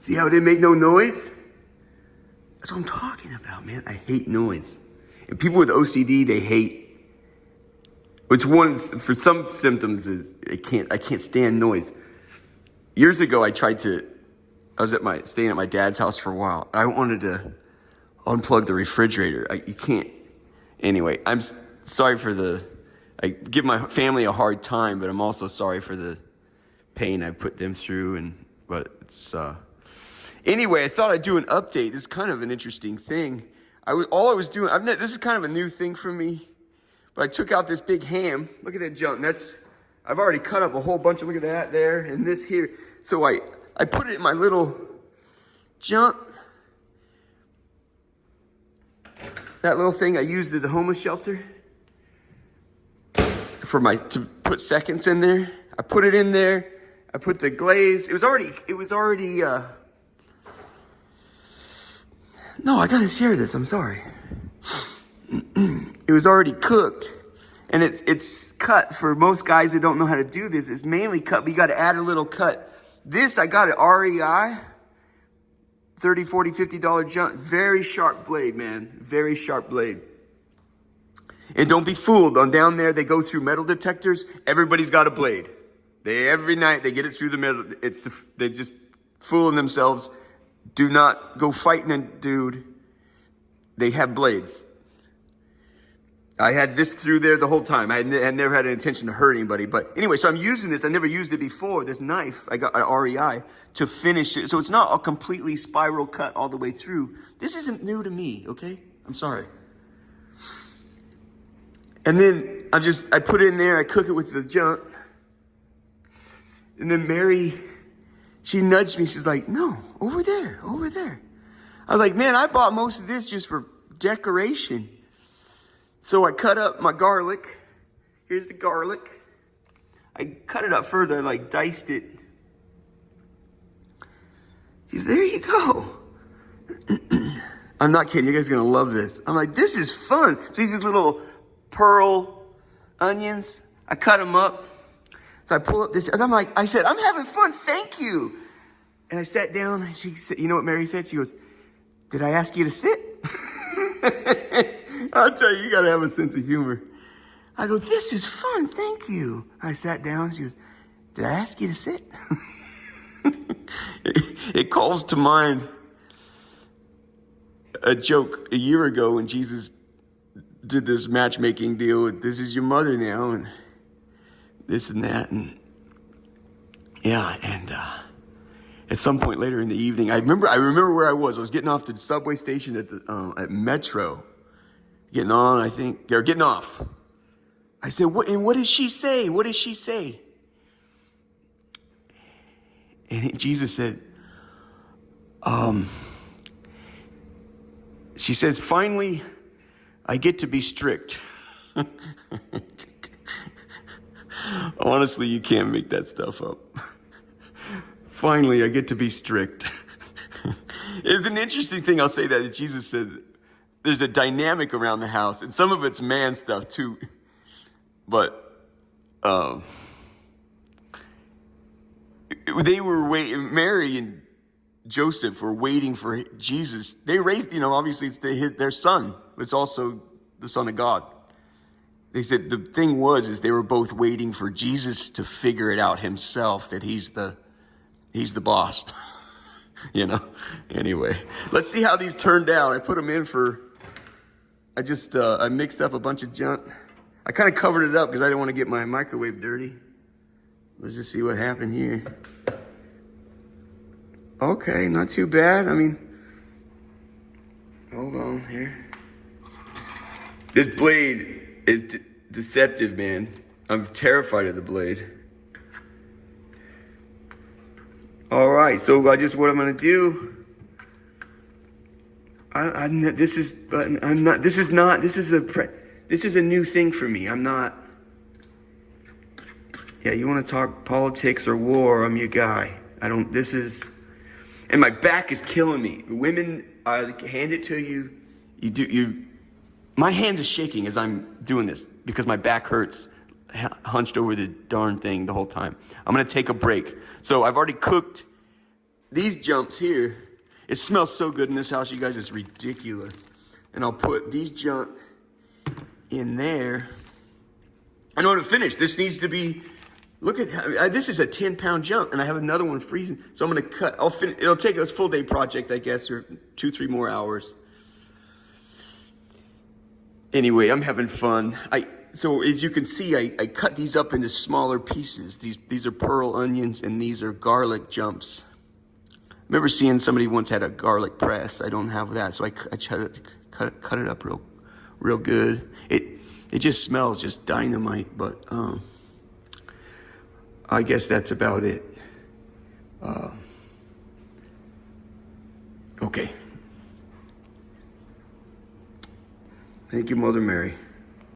See how it didn't make no noise? That's what I'm talking about, man. I hate noise. And people with OCD, they hate. Which one, for some symptoms, is I can't stand noise. Years ago, I was staying at my dad's house for a while. I wanted to unplug the refrigerator. You can't. Anyway, I'm sorry I give my family a hard time, but I'm also sorry for the pain I put them through. Anyway, I thought I'd do an update. It's kind of an interesting thing. This is kind of a new thing for me. But I took out this big ham. Look at that junk. I've already cut up a whole bunch of, look at that there, and this here. So I put it in my little junk. That little thing I used at the homeless shelter to put seconds in there. I put it in there. I put the glaze. No, I gotta share this. I'm sorry. It was already cooked, and it's cut. For most guys that don't know how to do this, it's mainly cut, but you got to add a little cut. This I got at REI, $30, $40, $50 junk. Very sharp blade, man. Very sharp blade. And don't be fooled. On down there, they go through metal detectors. Everybody's got a blade. Every night they get it through the metal. They're just fooling themselves. Do not go fighting a dude. They have blades. I had this through there the whole time. I had never had an intention to hurt anybody. But anyway, so I'm using this. I never used it before. This knife I got at REI to finish it. So it's not a completely spiral cut all the way through. This isn't new to me, okay? I'm sorry. And then I put it in there. I cook it with the junk. And then Mary, she nudged me. She's like, no, over there, over there. I was like, man, I bought most of this just for decoration. So I cut up my garlic. Here's the garlic. I cut it up further, I diced it. She said, there you go. I'm not kidding, you guys are gonna love this. I'm like, this is fun. So these are little pearl onions. I cut them up. So I pull up this, and I said, I'm having fun, thank you. And I sat down, and she said, you know what Mary said? She goes, did I ask you to sit? I'll tell you gotta have a sense of humor. I go, this is fun, thank you. I sat down, she goes, did I ask you to sit? It calls to mind a joke a year ago when Jesus did this matchmaking deal with, this is your mother now, and this and that, and at some point later in the evening, I remember where I was. I was getting off the subway station at Metro. Getting on, I think, or getting off. I said, what did she say? What did she say? And Jesus said, she says, finally, I get to be strict. Honestly, you can't make that stuff up. Finally, I get to be strict. It's an interesting thing, I'll say that Jesus said, there's a dynamic around the house, and some of it's man stuff too. But they were waiting. Mary and Joseph were waiting for Jesus. They raised, obviously it's their son. It's also the Son of God. They said the thing is they were both waiting for Jesus to figure it out himself, that he's the boss. Anyway, let's see how these turned out. I put them in I mixed up a bunch of junk. I kind of covered it up because I didn't want to get my microwave dirty. Let's just see what happened here. Okay, not too bad. Hold on here. This blade is deceptive, man. I'm terrified of the blade. All right, so what I'm gonna do. This is a new thing for me. I'm not. Yeah, you want to talk politics or war? I'm your guy. And my back is killing me. Women, I hand it to you. My hands are shaking as I'm doing this because my back hurts, hunched over the darn thing the whole time. I'm gonna take a break. So I've already cooked these jumps here, it smells so good in this house, you guys, it's ridiculous. And I'll put these junk in there. I know how to finish. This needs to be, look at, this is a 10-pound junk, and I have another one freezing. So I'm gonna cut, it'll take us full day project, I guess, or 2-3 more hours. Anyway, I'm having fun. So as you can see, I cut these up into smaller pieces. These are pearl onions, and these are garlic jumps. I remember seeing somebody once had a garlic press. I don't have that, so I cut it up real good. It just smells just dynamite, but I guess that's about it. Okay. Thank you, Mother Mary.